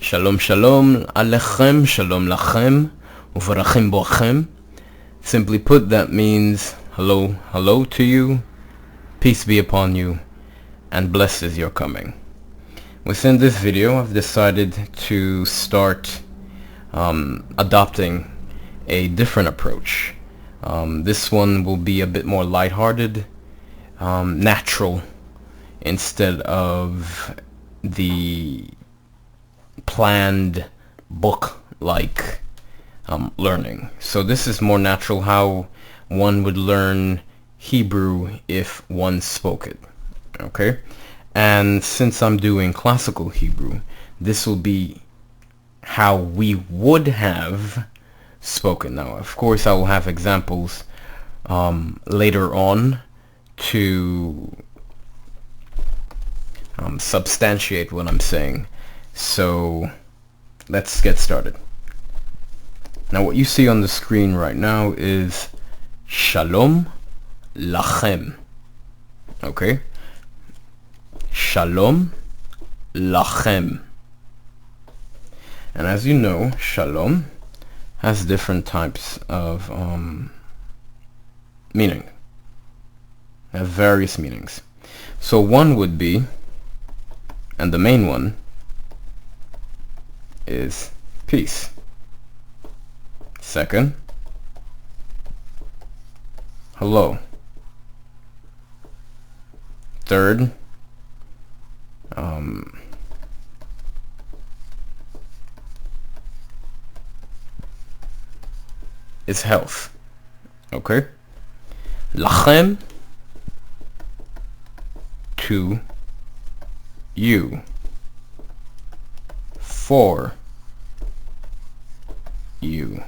Shalom Shalom Alechem, Shalom Lachem, Uvarachim Bochem. Simply put, that means hello, hello to you, peace be upon you, and blessed is your coming. Within this video, I've decided to start adopting a different approach. This one will be a bit more lighthearted, natural, instead of the planned book-like learning. So this is more natural, how one would learn Hebrew if one spoke it. Okay? And since I'm doing classical Hebrew, this will be how we would have spoken. Now, of course, I will have examples later on to substantiate what I'm saying. So let's get started. Now, what you see on the screen right now is Shalom Lachem. Okay? Shalom Lachem. And as you know, Shalom has different types of meaning. It has various meanings. So one would be, and the main one, is peace. Second, hello. Third, is health. Okay? Lachem, to you. For you.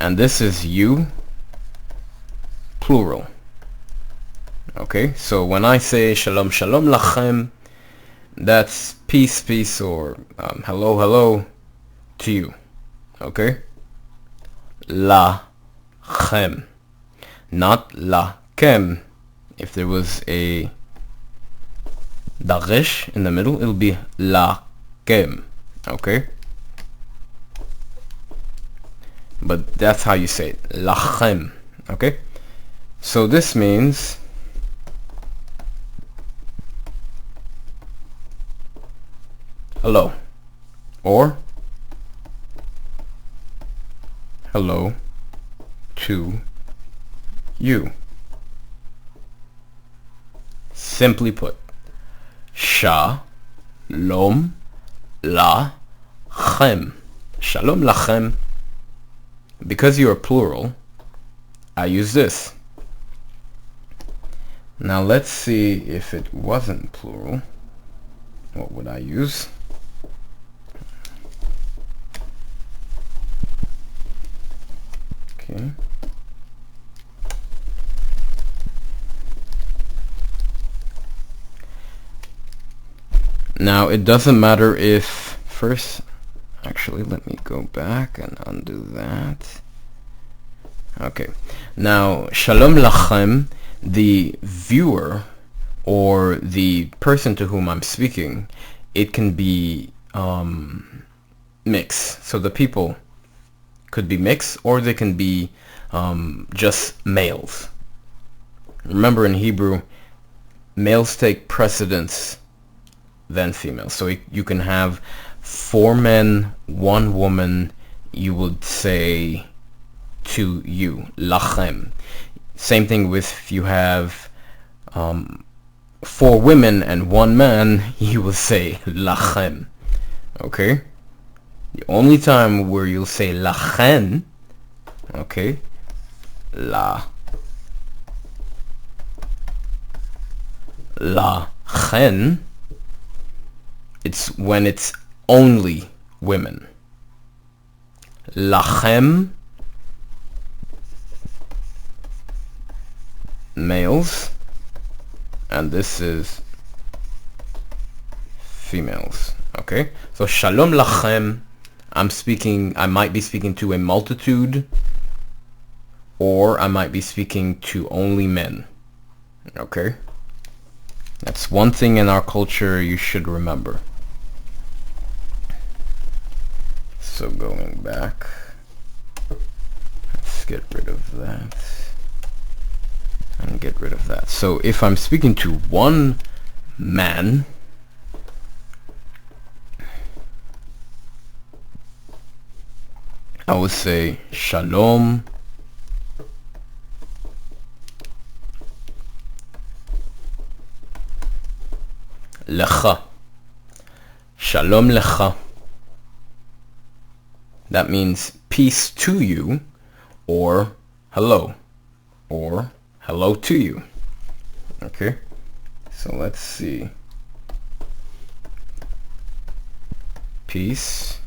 And this is you, plural. Okay, so when I say Shalom Shalom Lachem, that's peace, peace, or hello, hello to you. Okay? Lachem, not Lakem. If there was a dagesh in the middle, it'll be Lakem. Okay? But that's how you say it, Lachem. Okay? So this means hello, or hello to you. Simply put, Shalom Lachem. Shalom Lachem. Because you are plural, I use this. Now let's see if it wasn't plural. What would I use? Okay. Now it doesn't matter if first, actually let me go back and undo that. Okay. Now Shalom Lachem, the viewer or the person to whom I'm speaking, it can be mixed. So the people could be mixed, or they can be just males. Remember, in Hebrew, males take precedence than females. So you can have 4 men, 1 woman. You would say to you, Lachem. Same thing with if you have 4 women and 1 man, you will say Lachem. Okay? The only time where you'll say Lachen, okay, Lachen, it's when it's only women. Lachem, males, and this is females. Okay, so Shalom Lachem, I might be speaking to a multitude, or I might be speaking to only men. Okay, that's one thing in our culture you should remember. So going back, let's get rid of that and get rid of that. So if I'm speaking to one man, I would say Shalom Lecha. Shalom Lecha. That means peace to you, or hello to you. Okay, so let's see. Peace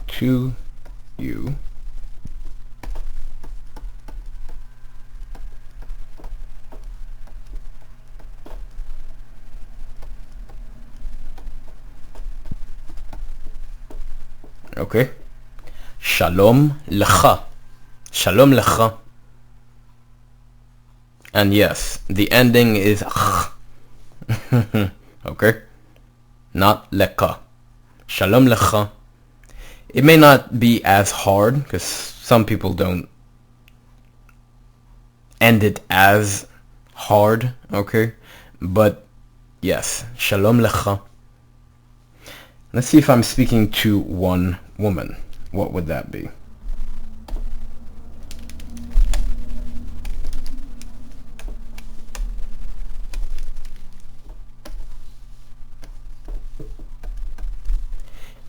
to you. Okay. Shalom Lecha. Shalom Lecha. And yes, the ending is okay? Not Leka. Shalom Lecha. It may not be as hard, because some people don't end it as hard, okay? But yes, Shalom Lecha. Let's see if I'm speaking to one woman. What would that be?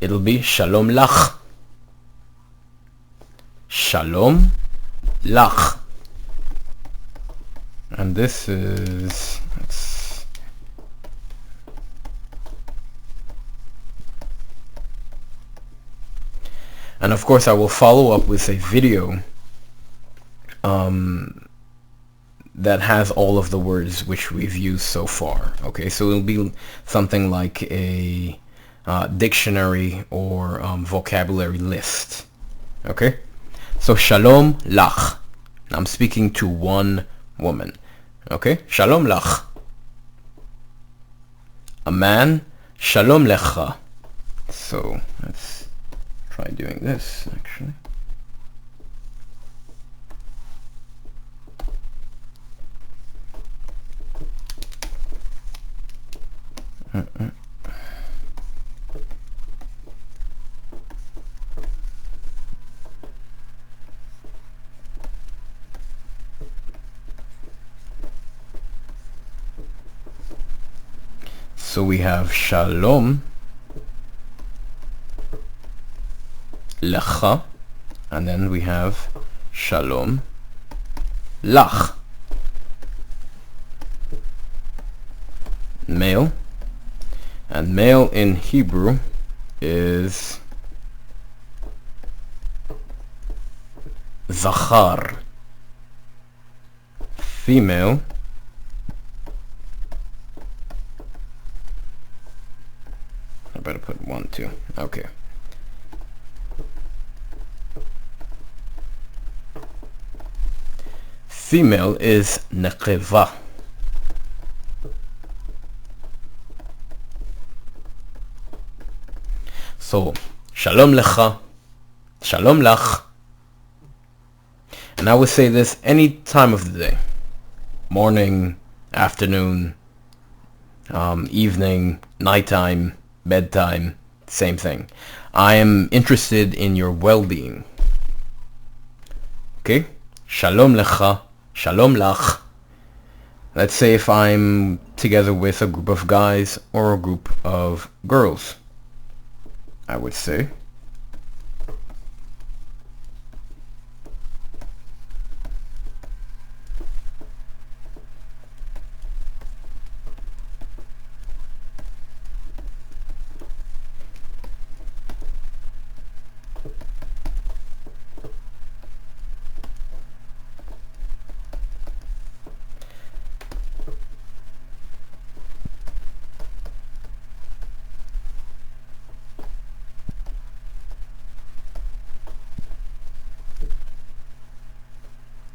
It'll be Shalom Lach. Shalom Lach. And this is... And of course I will follow up with a video that has all of the words which we've used so far. Okay, so it'll be something like a dictionary or vocabulary list. Okay, so Shalom Lach. I'm speaking to one woman. Okay, Shalom Lach. A man, Shalom Lecha. So let's try doing this actually. So we have Shalom Lecha, and then we have Shalom Lach. Male, and male in Hebrew is Zachar. Female I better put 1, 2. Okay. Female is Nekeva. So, Shalom Lecha, Shalom Lach. And I would say this any time of the day. Morning, afternoon, evening, nighttime, bedtime, same thing. I am interested in your well-being. Okay? Shalom Lecha, Shalom Lach. Let's say if I'm together with a group of guys or a group of girls, I would say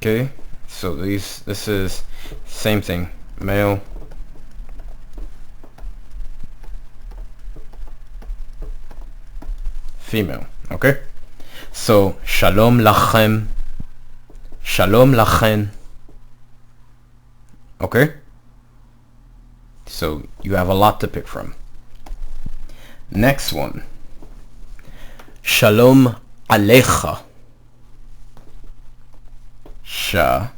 okay, so this is same thing, male, female. Okay? So, Shalom Lachem, Shalom Lachen. Okay? So, you have a lot to pick from. Next one. Shalom Alayka. Shalom.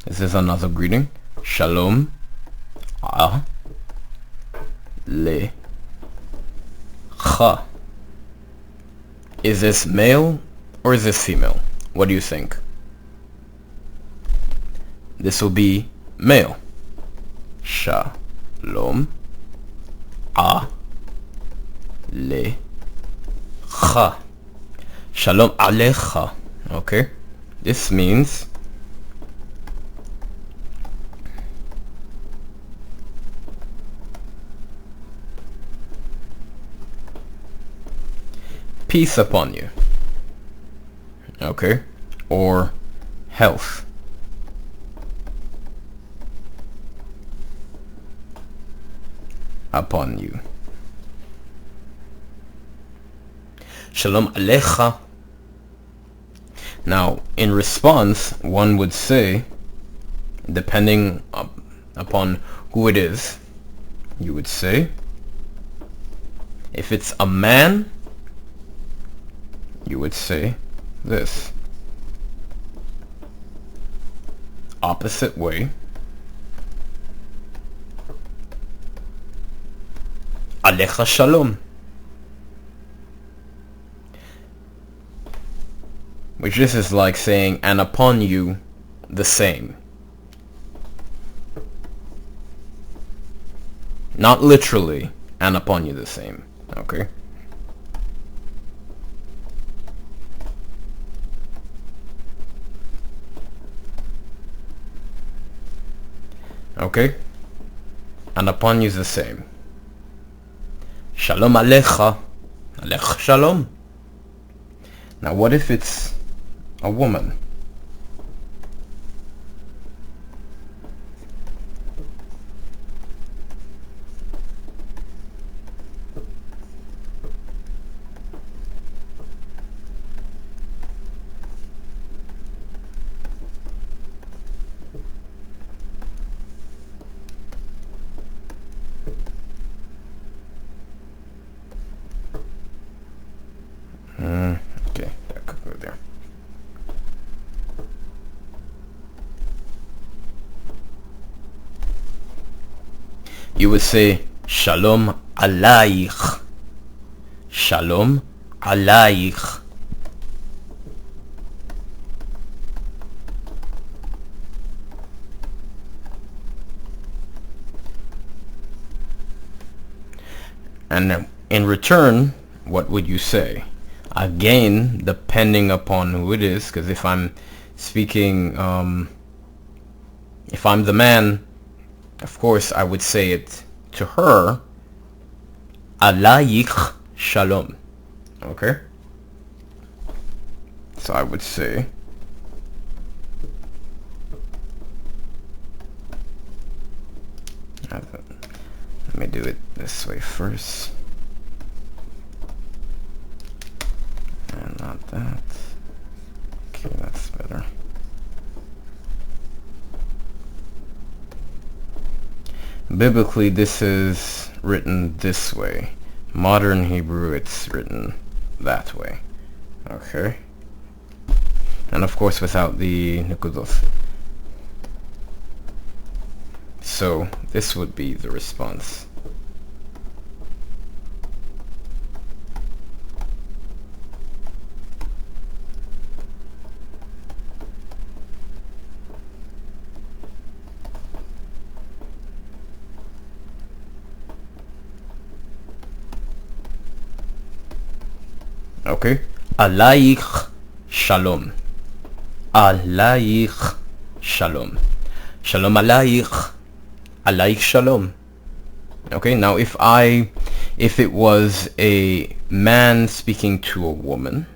This is another greeting. Shalom Alayka. Is this male or is this female? What do you think? This will be male. Shalom Alayka. Shalom Alayka. Okay? This means peace upon you. Okay? Or health. Upon you. Shalom Alayka. Now, in response, one would say, depending upon who it is, you would say, if it's a man, you would say this. Opposite way. Alecha Shalom. Which this is like saying, and upon you, the same. Not literally, and upon you the same. Okay? Okay? And upon you the same. Shalom Alayka. Alayka Shalom. Now what if it's a woman? Okay, that could go there. You would say Shalom Alayk. Shalom Alayk. And in return, what would you say? Again, depending upon who it is, because if I'm speaking, if I'm the man, of course I would say it to her, Alayk Shalom. Okay? So I would say, let me do it this way first. And not that. Okay, that's better. Biblically, this is written this way. Modern Hebrew, it's written that way. Okay? And of course, without the nukudot. So, this would be the response. Okay? Alayk Shalom. Alayk Shalom. Shalom Alayk. Alayk Shalom. Okay, now if it was a man speaking to a woman,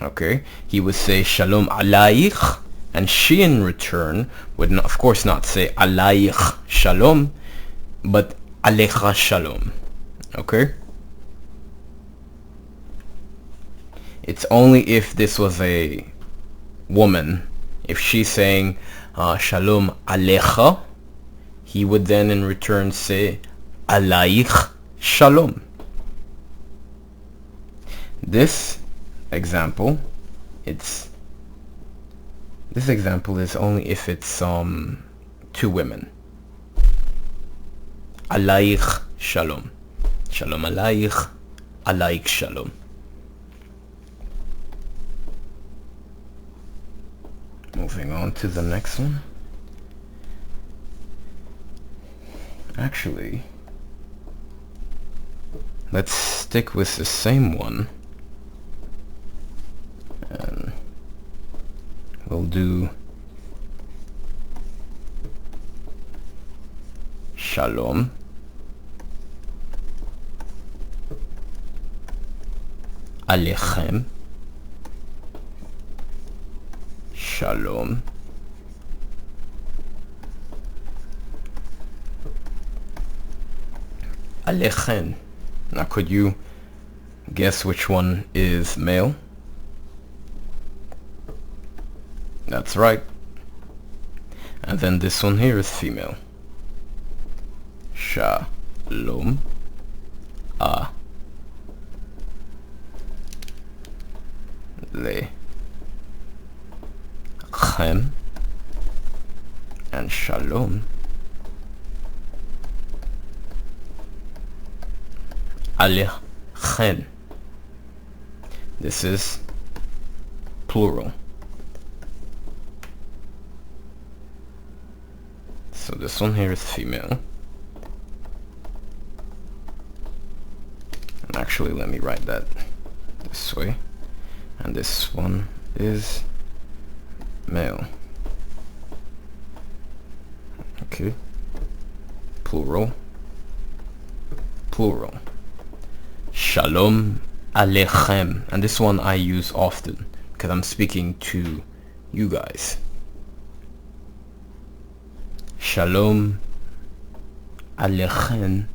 okay, he would say Shalom Alayk, and she in return would not, of course not say Alayk Shalom, but Alayka Shalom. Okay? It's only if this was a woman. If she's saying Shalom Alayka, he would then in return say Alayk Shalom. This example is only if it's two women. Alayk Shalom. Shalom Alayk. Alayk Shalom. Moving on to the next one. Actually, let's stick with the same one. And we'll do Shalom Alechem. Shalom Alechem. Now could you guess which one is male? That's right. And then this one here is female. Shalom Alayka. And Shalom Alechem. This is plural. So this one here is female. And actually, let me write that this way. And this one is male. Okay. Plural. Plural. Shalom Alechem. And this one I use often because I'm speaking to you guys. Shalom Alechem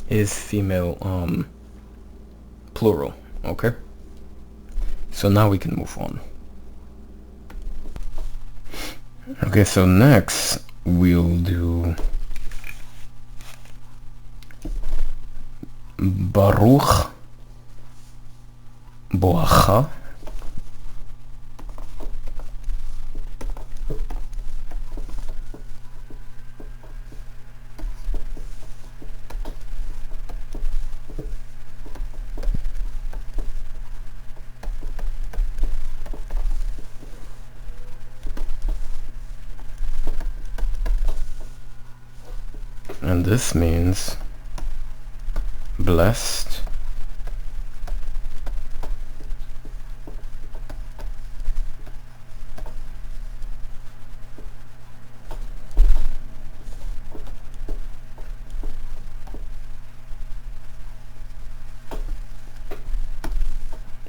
is female plural. Okay, so now we can move on. Okay, so next we'll do Baruch Boacha and this means blessed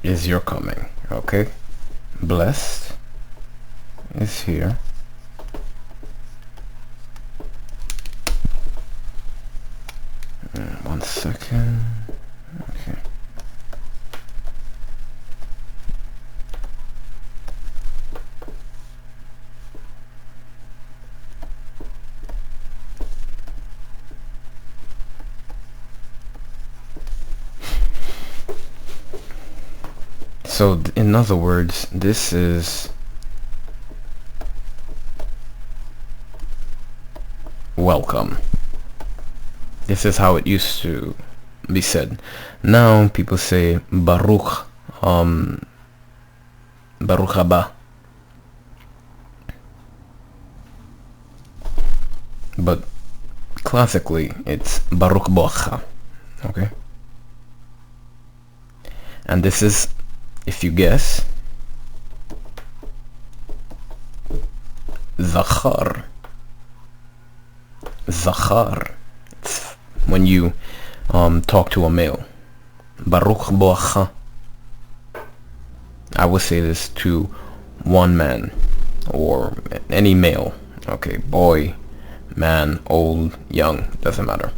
is your coming. Okay, blessed is here. One second. Okay. So in other words, this is welcome. This is how it used to be said. Now people say Baruch, Baruch Abba. But classically, it's Baruch Boacha. Okay? And this is, if you guess, Zachar. Zachar. It's when you talk to a male. Baruch Boacha. I would say this to one man or any male. Okay, boy, man, old, young, doesn't matter.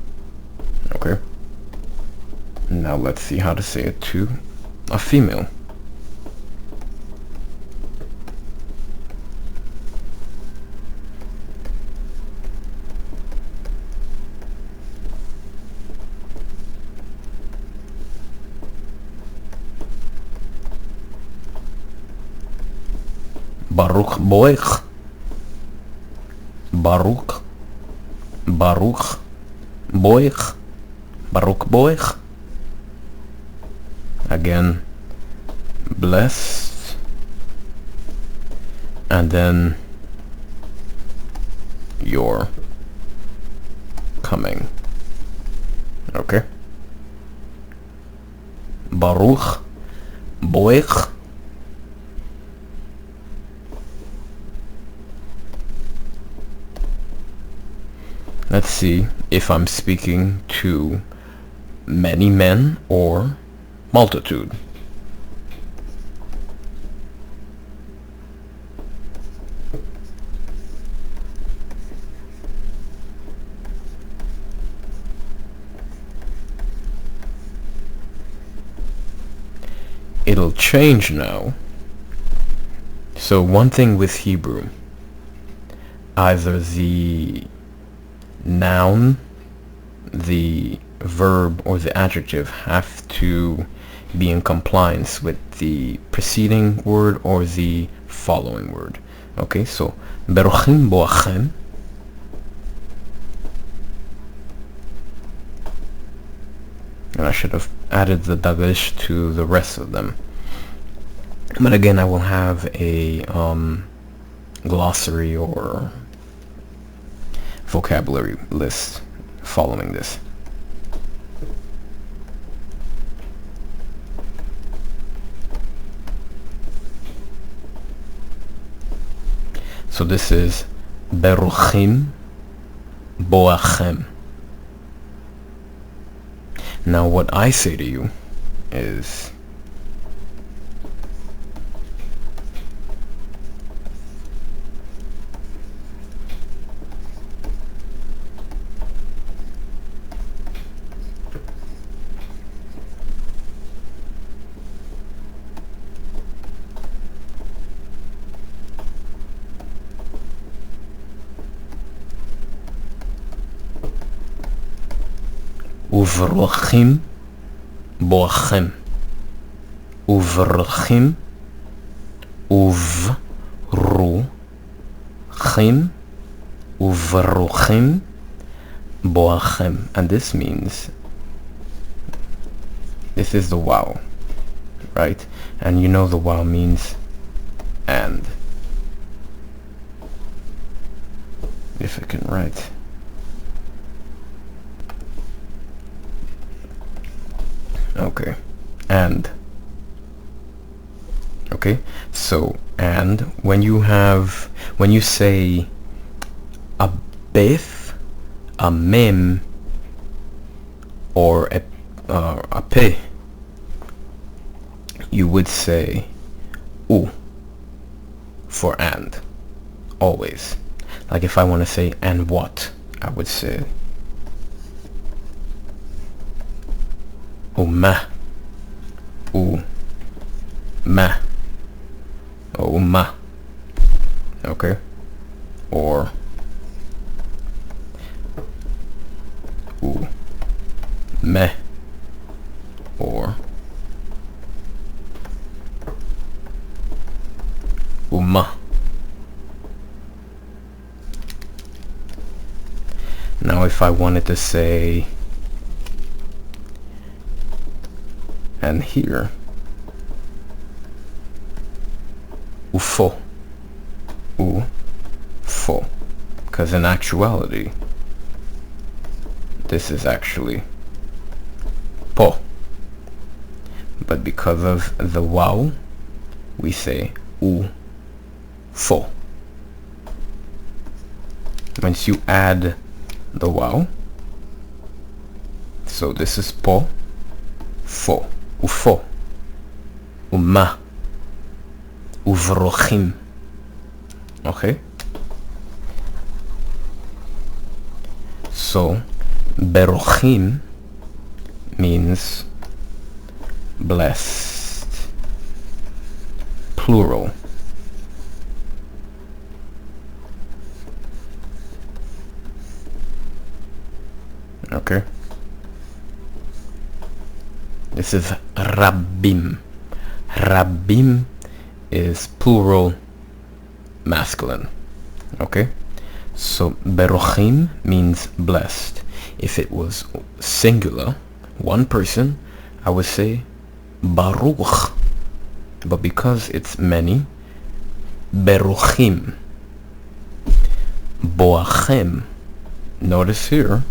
Okay. Now let's see how to say it to a female. Baruch boich. Baruch. Baruch boich. Baruch boich. Again, blessed. And then your coming. Okay. Baruch boich. Let's see if I'm speaking to many men or multitude. It'll change now. So one thing with Hebrew, either the noun, the verb, or the adjective have to be in compliance with the preceding word or the following word. Okay, so Beruchim boachem. And I should have added the dagesh to the rest of them. But again, I will have a glossary or vocabulary list following this. So this is Beruchim boachem. Now what I say to you is Uvrochim boachem. Uvrochim. Uvrochim. Uvrochim boachem. And this means, this is the wow, right? And you know the wow means and. If I can write. Okay, and. Okay, so and when you say a beth, a mem, or a pe, you would say u for and, always. Like if I want to say and what, I would say ma, ma, ma. Okay, or me, or ma. Now if I wanted to say and here ufo, because in actuality this is actually po, but because of the wow we say fo. Once you add the wow, so this is po, fo, ufo, uma, uvrochim. Okay, so berochim means blessed, plural. Okay. This is Rabbim. Rabbim is plural masculine. Okay. So Berochim means blessed. If it was singular, one person, I would say Baruch. But because it's many, Berochim. Boachem. Notice here,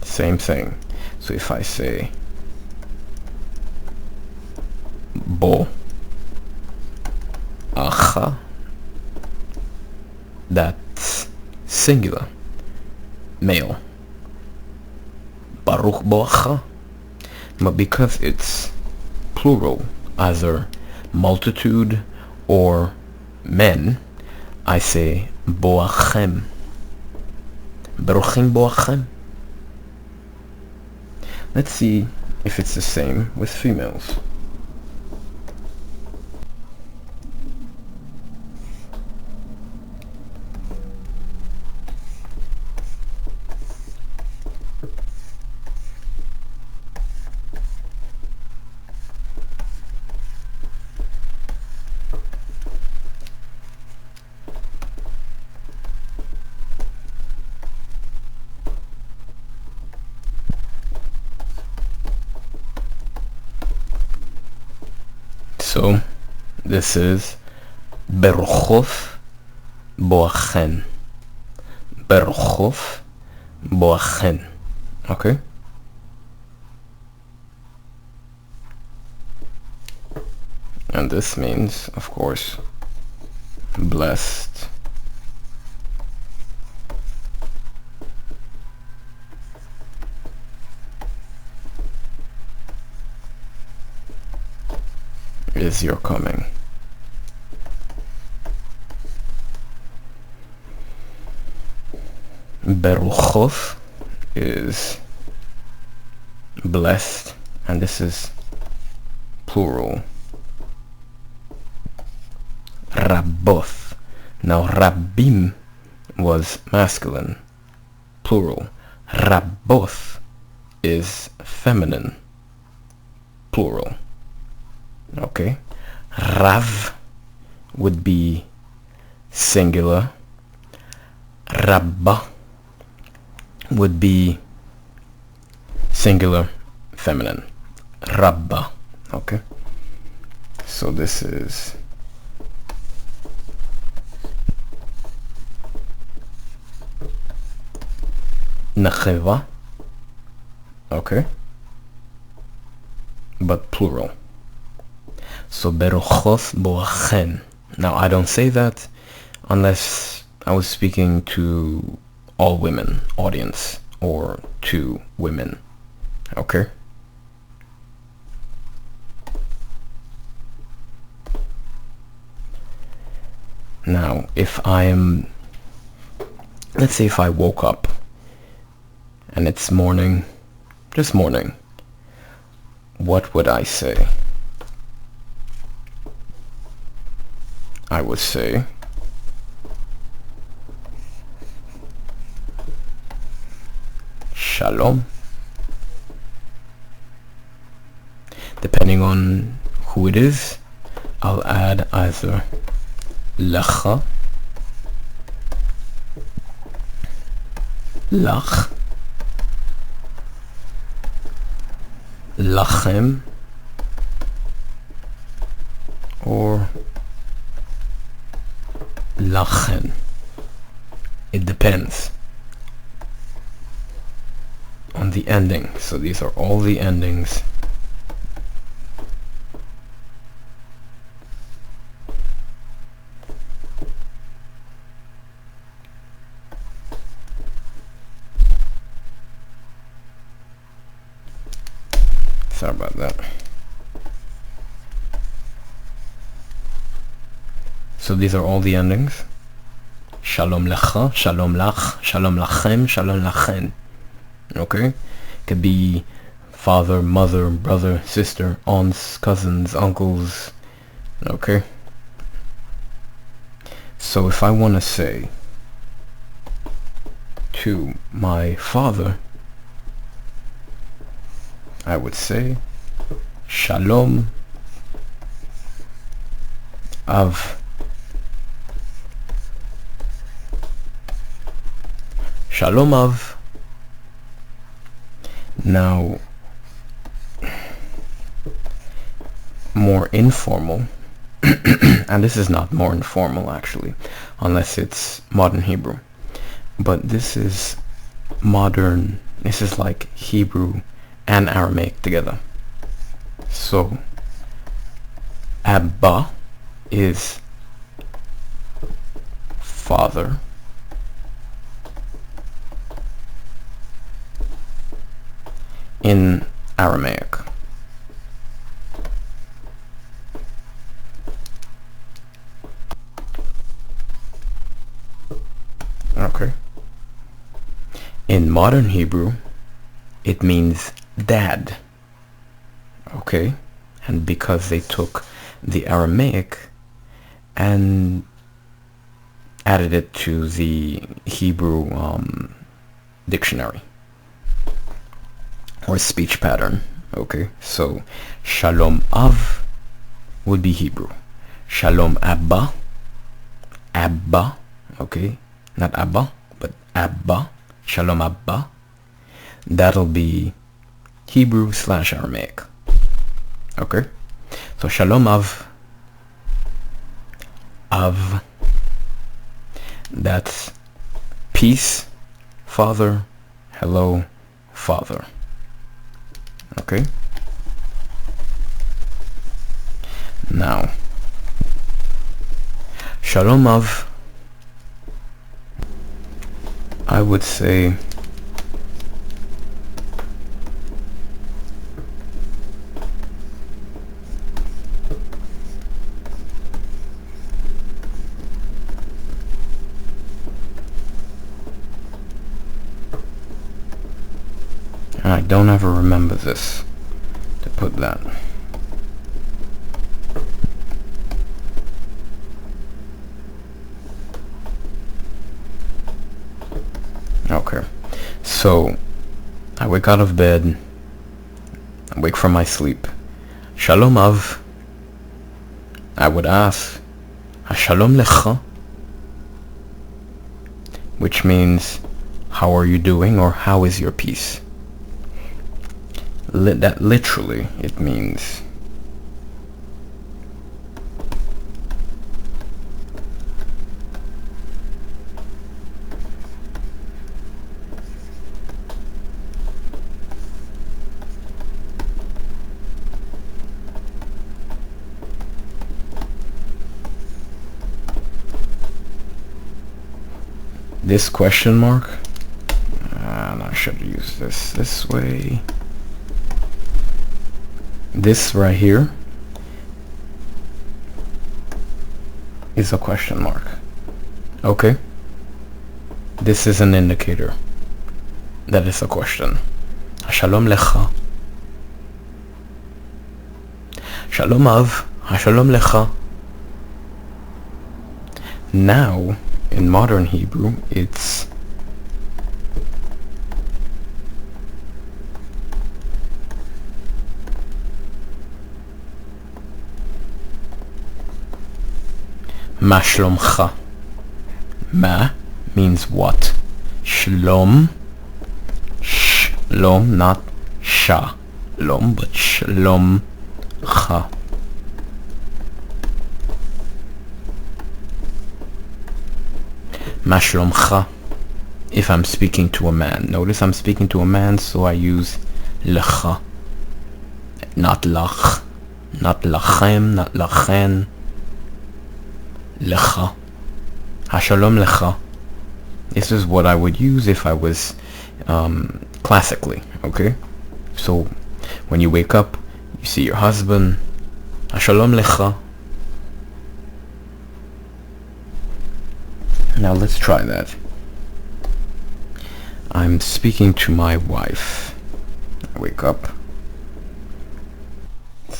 same thing. So if I say Bbah HaHa, that's singular, male. Baruch Bbah HaHa. But because it's plural, either multitude or men, I say Boachem. Berochim Boachem. Let's see if it's the same with females. So this is Berochov Boachen. Berochov Boachen. Okay? And this means, of course, blessed. Is your coming. Beruchov is blessed, and this is plural. Rabboth. Now Rabbim was masculine, plural. Rabboth is feminine, plural. Okay, Rav would be singular. Rabba would be singular, feminine. Rabba. Okay, so this is Nacheva. Okay, but plural. So Berochos Boachen. Now I don't say that unless I was speaking to all women audience or to women. Okay? Now if I am, let's say if I woke up and it's morning, just morning, what would I say? I would say Shalom. Depending on who it is, I'll add either Lacha, Lach, Lachem, or Lachen. It depends on the ending. So these are all the endings. Sorry about that. So these are all the endings. Shalom Lecha, Shalom Lach, Shalom Lachem, Shalom Lachen. Okay? Could be father, mother, brother, sister, aunts, cousins, uncles. Okay? So if I want to say to my father, I would say Shalom of Shalom of. Now, more informal, and this is not more informal actually, unless it's modern Hebrew, but this is modern, this is like Hebrew and Aramaic together. So Abba is father, in Aramaic. Okay. In modern Hebrew, it means dad. Okay. And because they took the Aramaic and added it to the Hebrew dictionary or speech pattern. Okay, so Shalom Av would be Hebrew. Shalom Abba, Abba, okay, not Abba, but Abba, Shalom Abba, that'll be Hebrew / Aramaic. Okay, so Shalom Av, that's peace, father, hello, father. Okay. Now, Shalom of, I would say I don't ever remember this to put that. Okay, so I wake out of bed, I wake from my sleep. Shalom Av, I would ask Shalom Lecha, which means how are you doing, or how is your peace? That literally it means this question mark, and I should use this way. This right here is a question mark. Okay? This is an indicator that it's a question. Shalom Lecha. Shalom Av. Shalom Lecha. Now, in modern Hebrew, it's Ma shlomcha. Ma means what? Shalom. Shalom, not shalom, but shalom cha. Ma shlomcha. If I'm speaking to a man. Notice I'm speaking to a man, so I use lecha. Not lach. Not lachem, not lachen. Lecha. Shalom Lecha. This is what I would use if I was classically, okay? So when you wake up, you see your husband, Shalom Lecha. Now let's try that. I'm speaking to my wife. I wake up,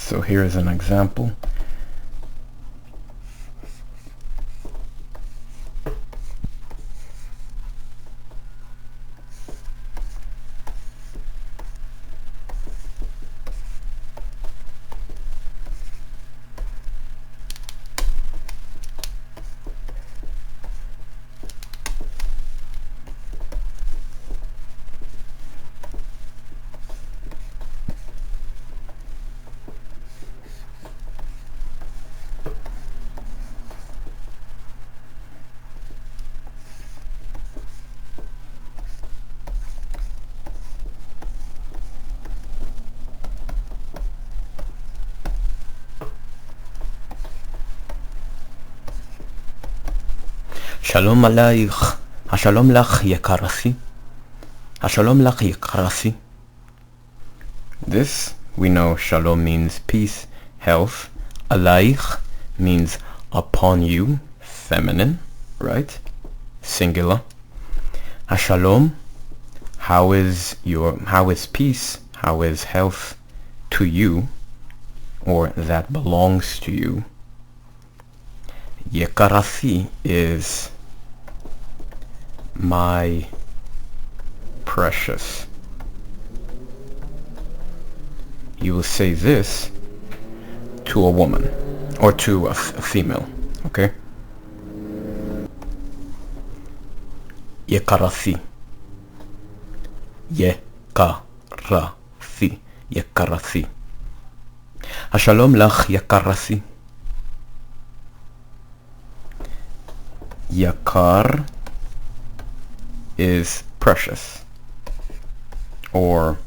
So here is an example. Shalom Alayka. Shalom lach yakarasi. Shalom lach yakarasi. This, we know shalom means peace, health. Alayk means upon you, feminine, right? Singular. Shalom, how is peace, how is health to you, or that belongs to you. Yakarasi is my precious. You will say this to a woman or to a female, okay? Yakarasi. Yakarasi. Yakarasi. Shalom lach yakarasi. Yakar is precious, or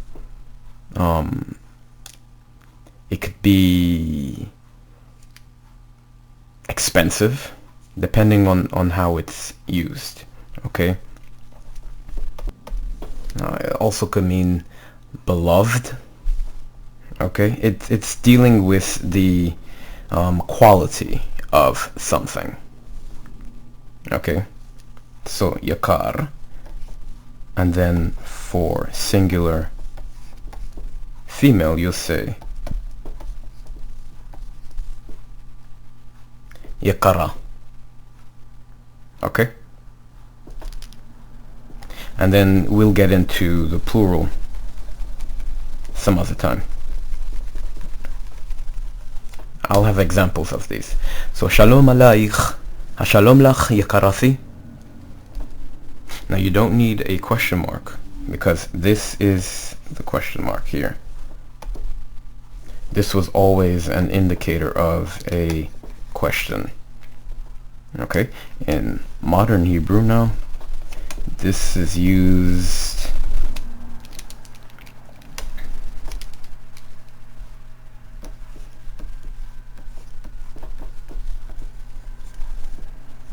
it could be expensive, depending on how it's used, okay? It also could mean beloved, okay? It's dealing with the quality of something. Okay, so yakar, and then for singular female you'll say yakara. Okay, and then we'll get into the plural some other time. I'll have examples of these. So Shalom Alayka. Shalom lach yakarasi. Now you don't need a question mark, because this is the question mark here. This was always an indicator of a question. Okay, in modern Hebrew now, this is used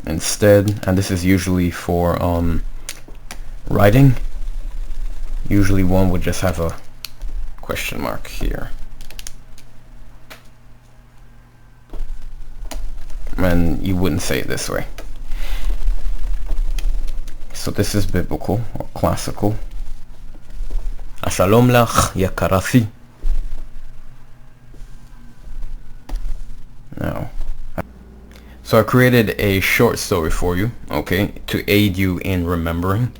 instead, and this is usually for writing. Usually one would just have a question mark here, and you wouldn't say it this way. So this is biblical or classical. Shalom lach yakarasi. Now, so I created a short story for you, okay, to aid you in remembering,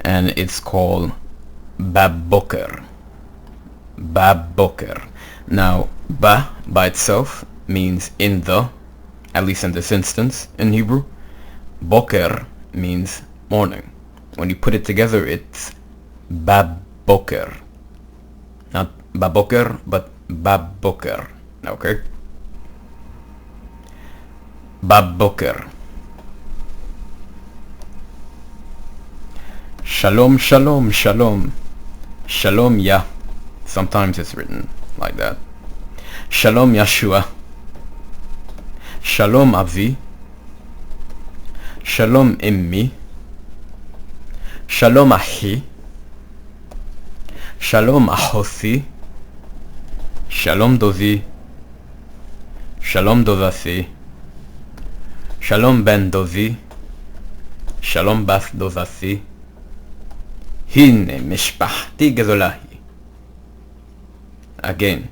and it's called Bbah HaHa. Now, ba by itself means in the, at least in this instance in Hebrew. Boker means morning. When you put it together, it's Bbah HaHa. Not Baboker, but Bbah HaHa. Okay? Bbah HaHa. Shalom Shalom Shalom. Shalom Ya. Sometimes it's written like that. Shalom Yeshua. Shalom Avi. Shalom Immi. Shalom Ahi. Shalom Ahothi. Shalom Dozi. Shalom Dozasi. Shalom Ben Dozi. Shalom Bas Dozasi. Hine Mishpahti Gedolahi. Again,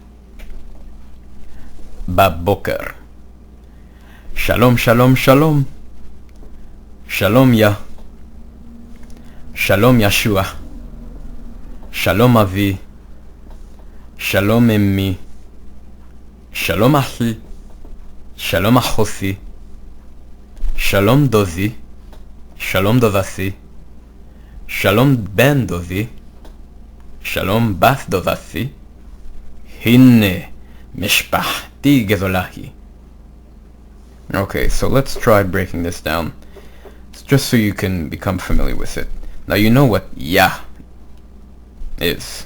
בבוקר. Shalom Shalom Shalom. Shalom Ya. Shalom Yeshua. Shalom Avi. Shalom Emmi. Shalom Ahi. Shalom Achosi. Shalom Dozi. Shalom Dovasi. Shalom Ben Dozi. Shalom Bas Dovasi. Hinne Mishpachti Gezolahi. Okay, so let's try breaking this down, just so you can become familiar with it. Now you know what Yah is,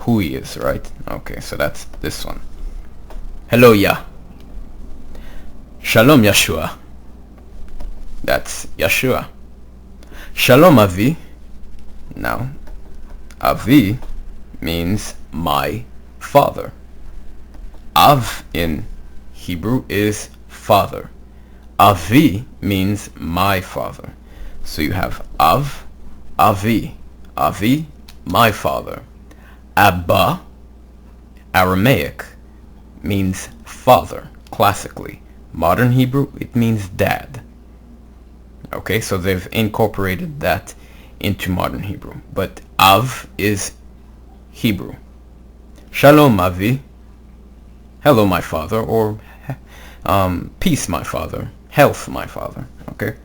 who he is, right? Okay, so that's this one. Hello Yah. Shalom Yeshua. That's Yeshua. Shalom Avi. Now, Avi means my father. Av in Hebrew is father. Avi means my father. So you have Av, Avi. Avi, my father. Abba, Aramaic, means father, classically. Modern Hebrew, it means dad. Okay, so they've incorporated that into modern Hebrew. But Av is Hebrew. Shalom Avi, hello my father, or peace my father, health my father. Okay.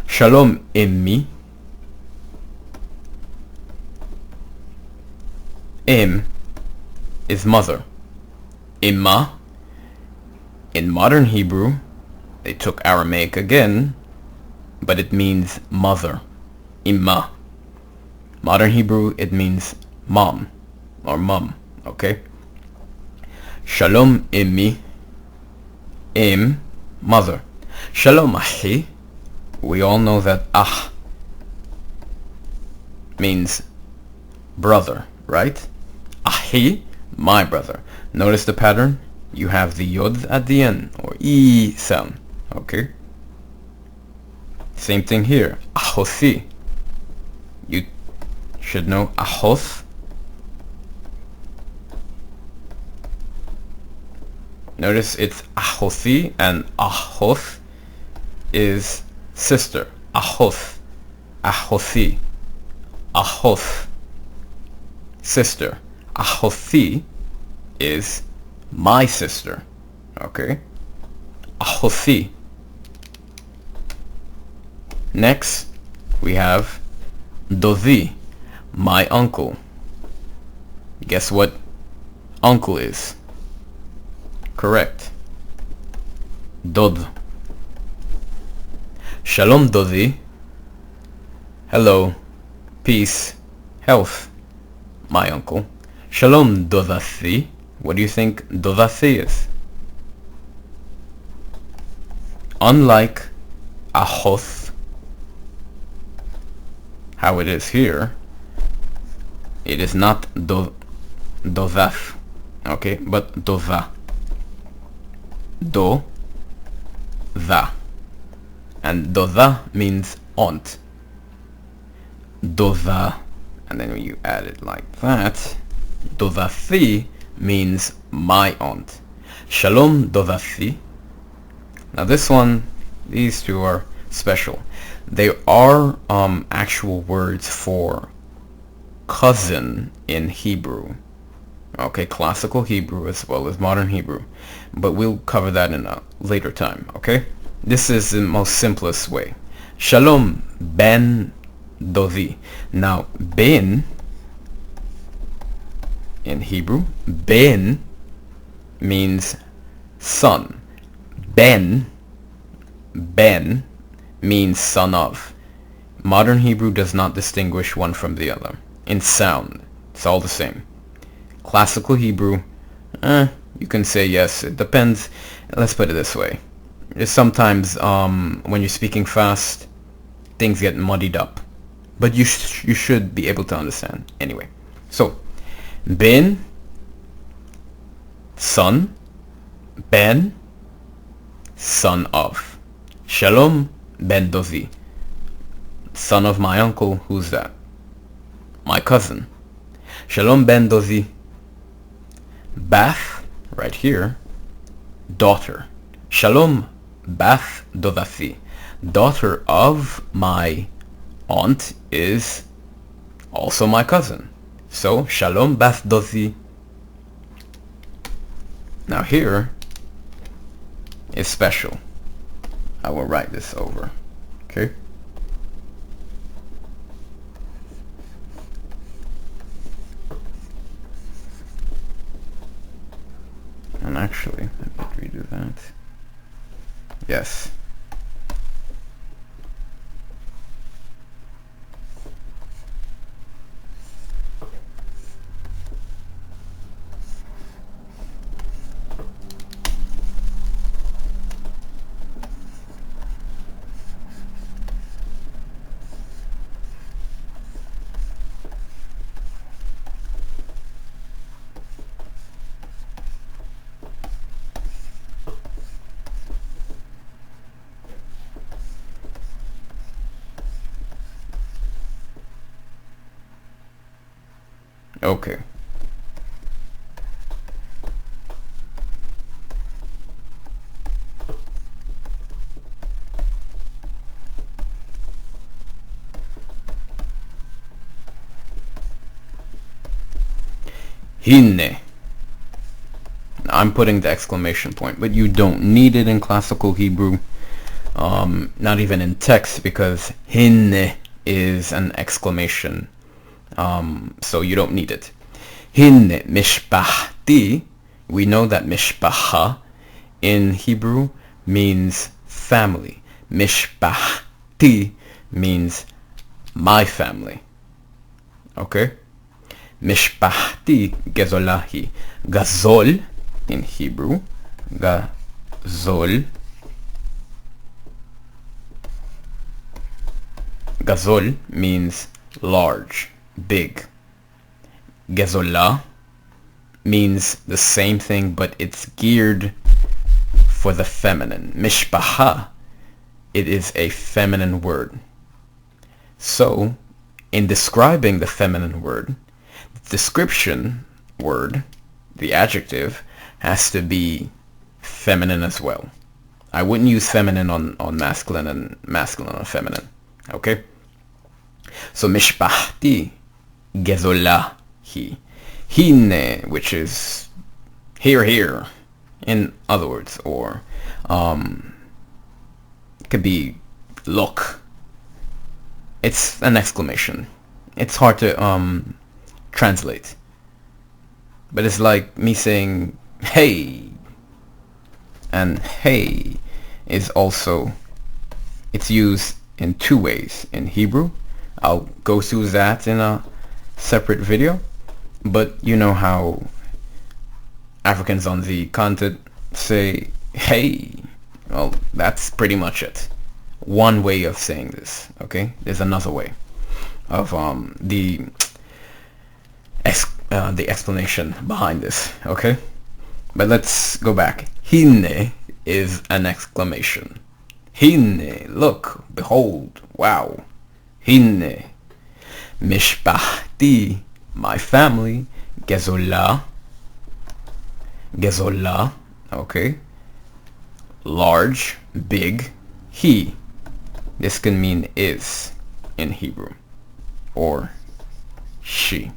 Shalom Emmi. Em is mother. Imma, in modern Hebrew, they took Aramaic again, but it means mother. Imma. Modern Hebrew, it means mom or mum. Okay. Shalom Emmi. Em, mother. Shalom Ahi. We all know that Ah means brother, right? Ahi, my brother. Notice the pattern? You have the Yod at the end, or E sound. Okay? Same thing here. Ahosi. You should know Ahos. Notice it's Ahosi, and Ahos is sister. Ahos. Ahosi. Ahos. Sister. Ahosi is my sister. Okay? Ahosi. Next, we have Dozi, my uncle. Guess what uncle is? Correct. Dod. Shalom Dozi. Hello, peace, health, my uncle. Shalom Dodasi. What do you think Dodasi is? Unlike Ahos, how it is here, it is not Dozaf, okay, but Doza. Do, za. And Doza means aunt. Doza, and then when you add it like that, Dozasi means my aunt. Shalom Dozasi. Now this one, these two are special. They are actual words for cousin in Hebrew. Okay, classical Hebrew as well as modern Hebrew. But we'll cover that in a later time, okay? This is the most simplest way. Shalom Ben Dozi. Now, Ben in Hebrew, Ben means son. Ben means son of. Modern Hebrew does not distinguish one from the other. In sound, it's all the same. Classical Hebrew, you can say yes, it depends. Let's put it this way. Sometimes when you're speaking fast, things get muddied up. But you should be able to understand. Anyway, so, Ben, son, Ben, son of. Shalom Ben Dozi. Son of my uncle, who's that? My cousin. Shalom Ben Dozi. Bath, right here, daughter. Shalom Bath Dodati. Daughter of my aunt is also my cousin. So Shalom Bath Dodati. Now here is special. I will write this over. Okay. And actually, let me redo that. Yes. Okay. Hinne. I'm putting the exclamation point, but you don't need it in classical Hebrew. Not even in text, because hinne is an exclamation. So you don't need it. Hinne mishpahti. We know that mishpaha in Hebrew means family. Mishpahti means my family. Okay? Mishpahti gezolahi. Gazol in Hebrew. Gazol. Gazol means large, big. Gezolah means the same thing, but it's geared for the feminine. Mishpaha, it is a feminine word. So, in describing the feminine word, the description word, the adjective, has to be feminine as well. I wouldn't use feminine on masculine and masculine on feminine. Okay? So mishpahti gezolahi. Hinne, which is here, in other words, or it could be look. It's an exclamation. It's hard to translate. But it's like me saying hey. And hey is also, it's used in two ways in Hebrew. I'll go through that in a separate video, but you know how Africans on the continent say hey. Well, that's pretty much it. One way of saying this. Okay, there's another way of the explanation behind this. Okay, but let's go back. Hinne is an exclamation. Hinne, look, behold, wow. Hinne, mishpahti, my family. Gezolah, okay. Large, big. He, this can mean is in Hebrew, or she.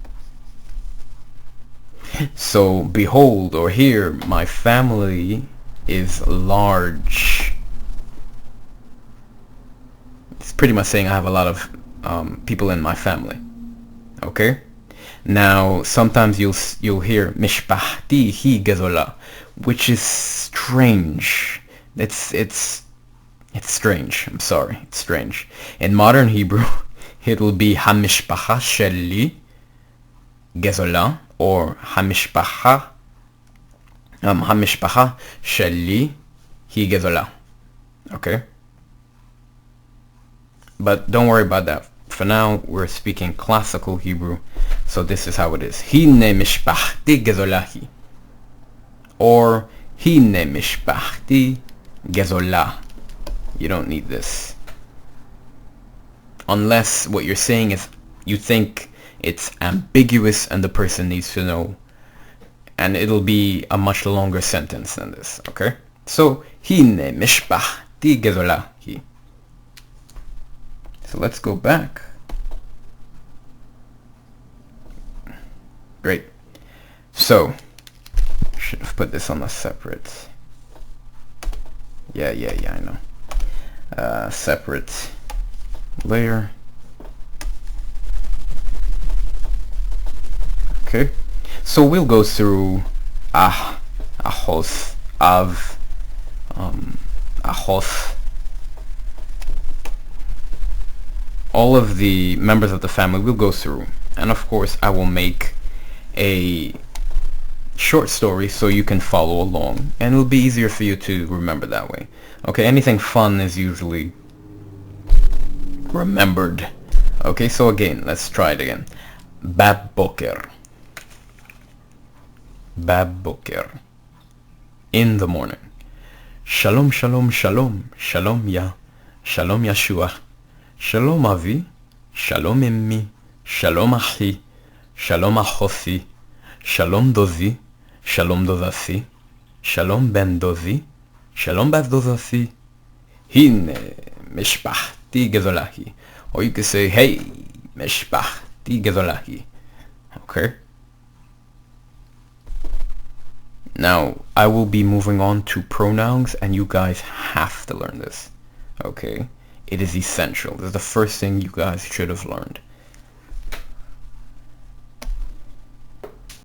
So, behold, or here, my family is large. It's pretty much saying I have a lot of people in my family. Okay? Now, sometimes you'll hear mishpahti hi gezolah, which is strange. It's strange. I'm sorry. It's strange. In modern Hebrew, it will be hamishpaha sheli gezolah, or hamishpaha sheli hi gezolah. Okay? But don't worry about that. For now, we're speaking classical Hebrew, so this is how it is. Hinne mishpahti gezolahi, or hinne mishpahti gezolah. You don't need this. Unless what you're saying is you think it's ambiguous and the person needs to know, and it'll be a much longer sentence than this, okay? So, hine mishpachti gedola hi. So let's go back. Great. So, should have put this on a separate. Yeah, I know. Separate layer. Okay. So we'll go through ahos, av, ahos. All of the members of the family we'll go through, and of course I will make a short story so you can follow along, and it'll be easier for you to remember that way. Okay, anything fun is usually remembered. Okay, so again, let's try it again. Bab boker. Bab boker. In the morning. Shalom shalom shalom. Shalom ya. Shalom Yeshua. Shalom avi. Shalom emmi. Shalom achi. Shalom achosi. Shalom dozi. Shalom dozasi. Shalom ben dozi. Shalom bat dozasi. Hine mishpachti gedolahi. Or you could say, hey, mishpachti gedolahi. Okay? Now, I will be moving on to pronouns, and you guys have to learn this. Okay? It is essential. This is the first thing you guys should have learned.